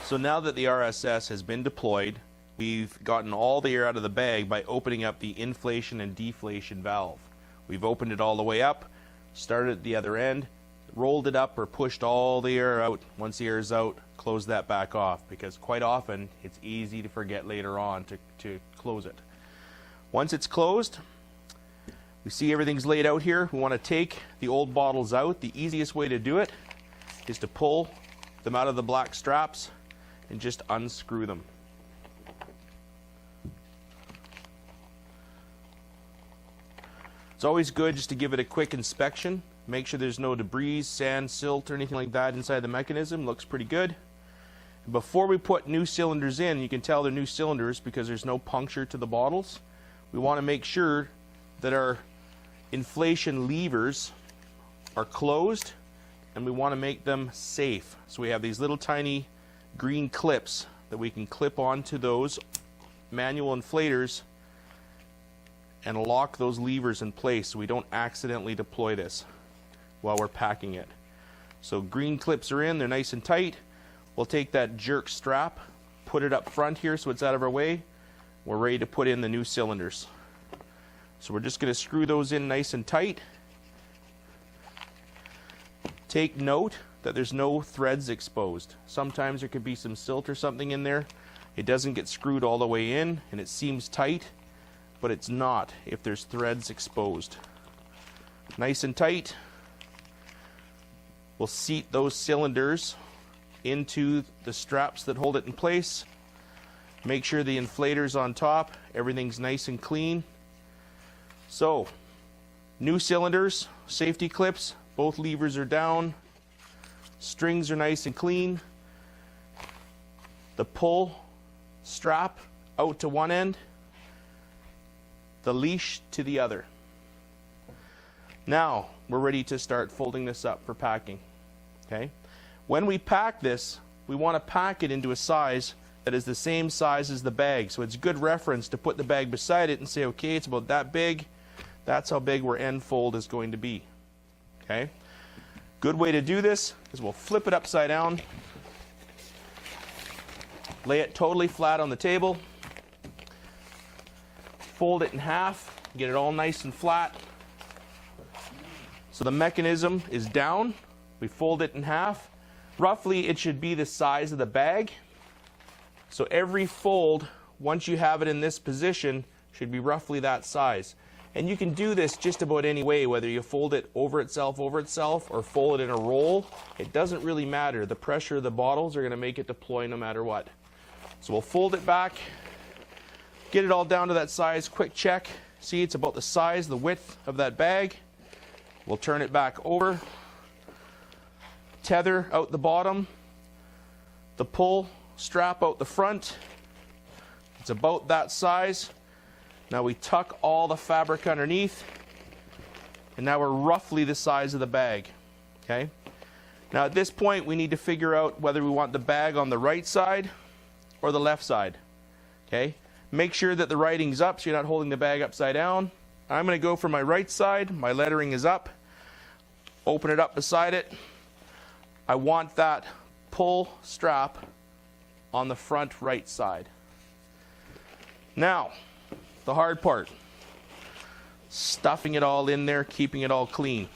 So now that the RSS has been deployed, we've gotten all the air out of the bag by opening up the inflation and deflation valve. We've opened it all the way up, started at the other end, rolled it up or pushed all the air out. Once the air is out, close that back off, because quite often it's easy to forget later on to close it. Once it's closed, we see everything's laid out here. We want to take the old bottles out. The easiest way to do it is to pull them out of the black straps and just unscrew them. It's always good just to give it a quick inspection. Make sure there's no debris, sand, silt, or anything like that inside the mechanism. Looks pretty good. Before we put new cylinders in, you can tell they're new cylinders because there's no puncture to the bottles. We want to make sure that our inflation levers are closed, and we want to make them safe. So we have these little tiny green clips that we can clip onto those manual inflators and lock those levers in place so we don't accidentally deploy this while we're packing it. So green clips are in, they're nice and tight. We'll take that jerk strap, put it up front here so it's out of our way. We're ready to put in the new cylinders. So we're just going to screw those in nice and tight. Take note that there's no threads exposed. Sometimes there could be some silt or something in there. It doesn't get screwed all the way in and it seems tight, but it's not if there's threads exposed. Nice and tight. We'll seat those cylinders into the straps that hold it in place. Make sure the inflator's on top, everything's nice and clean. So, new cylinders, safety clips, both levers are down, strings are nice and clean. The pull strap out to one end, the leash to the other. Now, we're ready to start folding this up for packing. Okay? When we pack this, we want to pack it into a size that is the same size as the bag. So it's good reference to put the bag beside it and say, okay, it's about that big. That's how big our end fold is going to be. Okay? Good way to do this is we'll flip it upside down, lay it totally flat on the table, fold it in half, get it all nice and flat. So the mechanism is down. We fold it in half. Roughly, it should be the size of the bag. So every fold, once you have it in this position, should be roughly that size. And you can do this just about any way, whether you fold it over itself, or fold it in a roll. It doesn't really matter. The pressure of the bottles are going to make it deploy no matter what. So we'll fold it back, get it all down to that size, quick check. See, it's about the size, the width of that bag. We'll turn it back over, tether out the bottom, the pull strap out the front. It's about that size. Now we tuck all the fabric underneath, and now we're roughly the size of the bag. Okay? Now at this point we need to figure out whether we want the bag on the right side or the left side. Okay? Make sure that the writing's up so you're not holding the bag upside down. I'm going to go for my right side. My lettering is up. Open it up beside it. I want that pull strap on the front right side. Now, the hard part. Stuffing it all in there, keeping it all clean.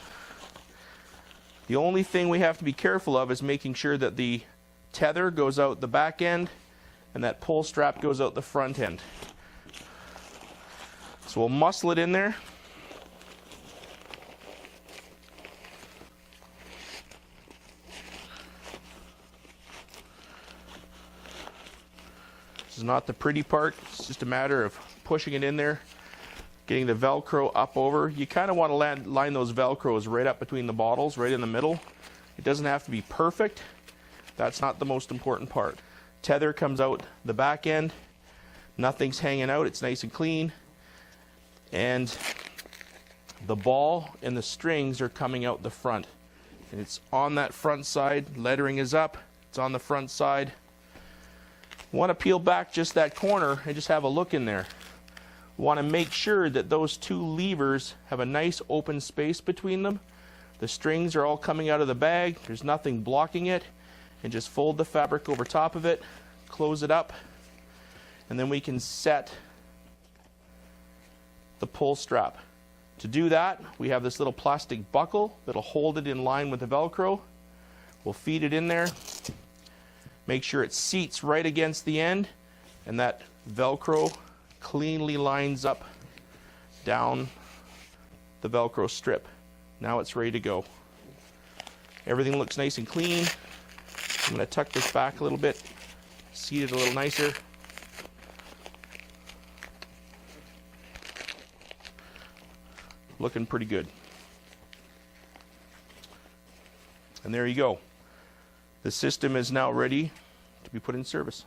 The only thing we have to be careful of is making sure that the tether goes out the back end and that pull strap goes out the front end. So we'll muscle it in there. This is not the pretty part. It's just a matter of pushing it in there, getting the Velcro up over. You kind of want to line those Velcros right up between the bottles, right in the middle. It doesn't have to be perfect. That's not the most important part. Tether comes out the back end. Nothing's hanging out. It's nice and clean. And the ball and the strings are coming out the front. And it's on that front side. Lettering is up. It's on the front side. Want to peel back just that corner and just have a look in there. Want to make sure that those two levers have a nice open space between them. The strings are all coming out of the bag. There's nothing blocking it. and just fold the fabric over top of it, close it up, and then we can set the pull strap. To do that, we have this little plastic buckle that'll hold it in line with the Velcro. We'll feed it in there, make sure it seats right against the end, and that Velcro cleanly lines up down the Velcro strip. Now it's ready to go. Everything looks nice and clean. I'm going to tuck this back a little bit, seat it a little nicer. Looking pretty good. And there you go. The system is now ready to be put in service.